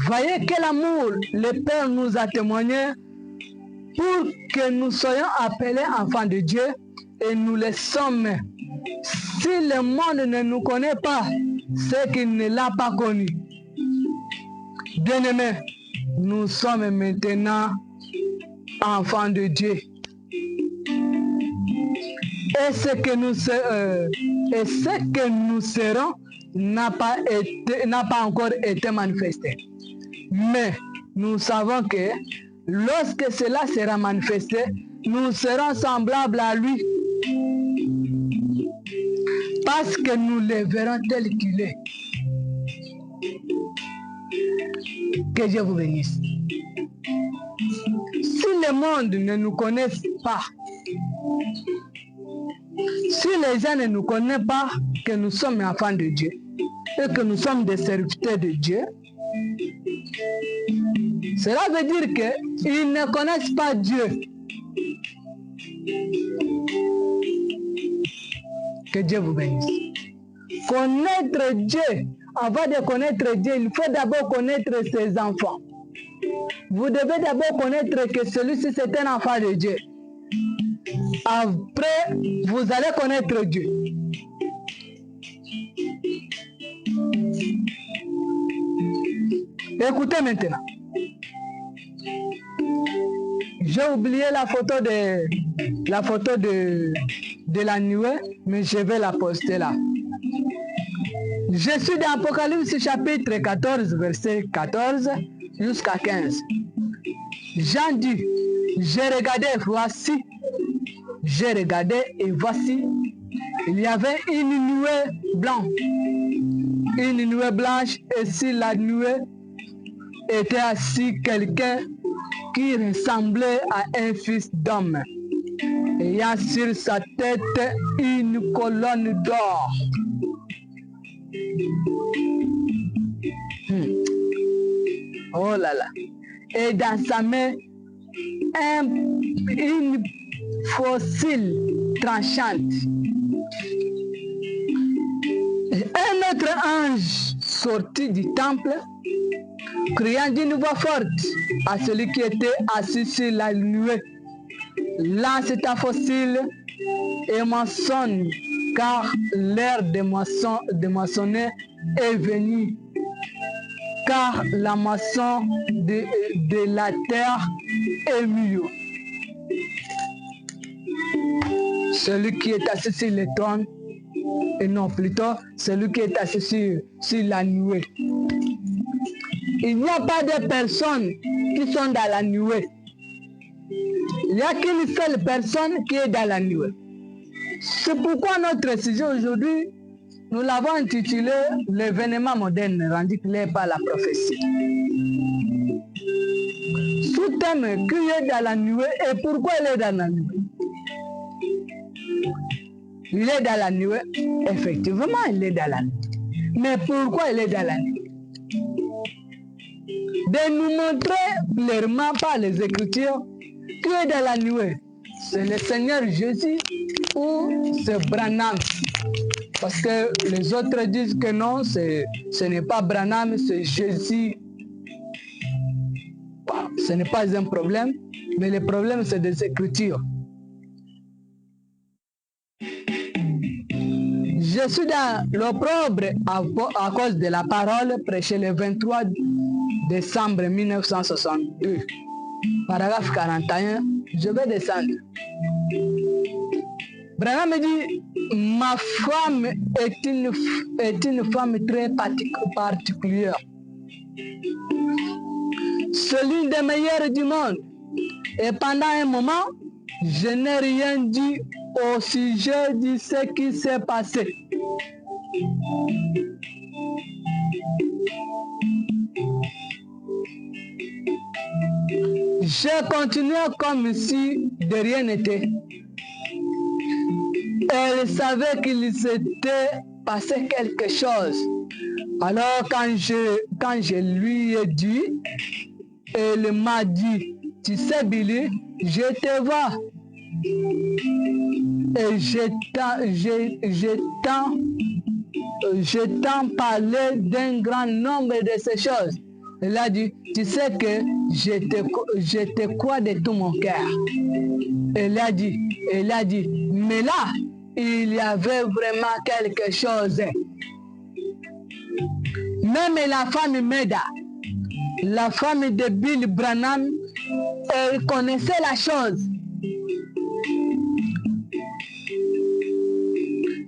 Voyez quel amour le Père nous a témoigné pour que nous soyons appelés enfants de Dieu et nous le sommes. Si le monde ne nous connaît pas, c'est qu'il ne l'a pas connu. Bien-aimés, nous sommes maintenant enfants de Dieu. Et ce que nous serons n'a pas encore été manifesté. Mais nous savons que lorsque cela sera manifesté, nous serons semblables à lui. Parce que nous le verrons tel qu'il est. Que Dieu vous bénisse. Si le monde ne nous connaît pas, si les gens ne nous connaissent pas que nous sommes enfants de Dieu et que nous sommes des serviteurs de Dieu, cela veut dire qu'ils ne connaissent pas Dieu. Que Dieu vous bénisse. Connaître Dieu, avant de connaître Dieu, il faut d'abord connaître ses enfants. Vous devez d'abord connaître que celui-ci c'est un enfant de Dieu. Après, vous allez connaître Dieu. Écoutez maintenant. J'ai oublié la photo de la nuée, mais je vais la poster là. Je suis dans Apocalypse chapitre 14, verset 14 jusqu'à 15. Jean dit, j'ai regardé et voici, il y avait une nuée blanche, et sur la nuée était assis quelqu'un qui ressemblait à un fils d'homme, ayant sur sa tête une colonne d'or. Oh là là. Et dans sa main, une fossile tranchante. Et un autre ange sortit du temple, criant d'une voix forte à celui qui était assis sur la nuée. Lance ta fossile et moissonne, car l'heure de moissonner est venue. Car la moisson de la terre est mûre. Celui qui est assis sur le trône, et non plutôt celui qui est assis sur la nuée. Il n'y a pas de personnes qui sont dans la nuée. Il n'y a qu'une seule personne qui est dans la nuée. C'est pourquoi notre sujet aujourd'hui, nous l'avons intitulé « L'événement moderne rendu clair par la prophétie ». Sous-thème, qui est dans la nuée et pourquoi il est dans la nuée? Il est dans la nuée, effectivement il est dans la nuée. Mais pourquoi il est dans la nuée? De nous montrer clairement par les Écritures qui est dans la nuée. C'est le Seigneur Jésus ou c'est Branham? Parce que les autres disent que non, ce n'est pas Branham, c'est Jésus. Ce n'est pas un problème, mais le problème c'est des Écritures. Je suis dans l'opprobre à cause de la parole prêchée le 23 décembre 1962. Paragraphe 41, je vais descendre. Branham me dit, ma femme est une femme très particulière. C'est l'une des meilleures du monde. Et pendant un moment, je n'ai rien dit au sujet de ce qui s'est passé. J'ai continué comme si de rien n'était. Elle savait qu'il s'était passé quelque chose. Alors quand je lui ai dit, elle m'a dit, tu sais Billy, je te vois. Et je t'en parlais d'un grand nombre de ces choses. Il a dit, tu sais que je te crois de tout mon cœur. Il a dit, mais là, il y avait vraiment quelque chose. Même la femme Meda, la femme de Bill Branham, elle connaissait la chose.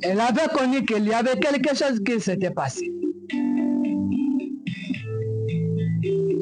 Elle avait connu qu'il y avait quelque chose qui s'était passé.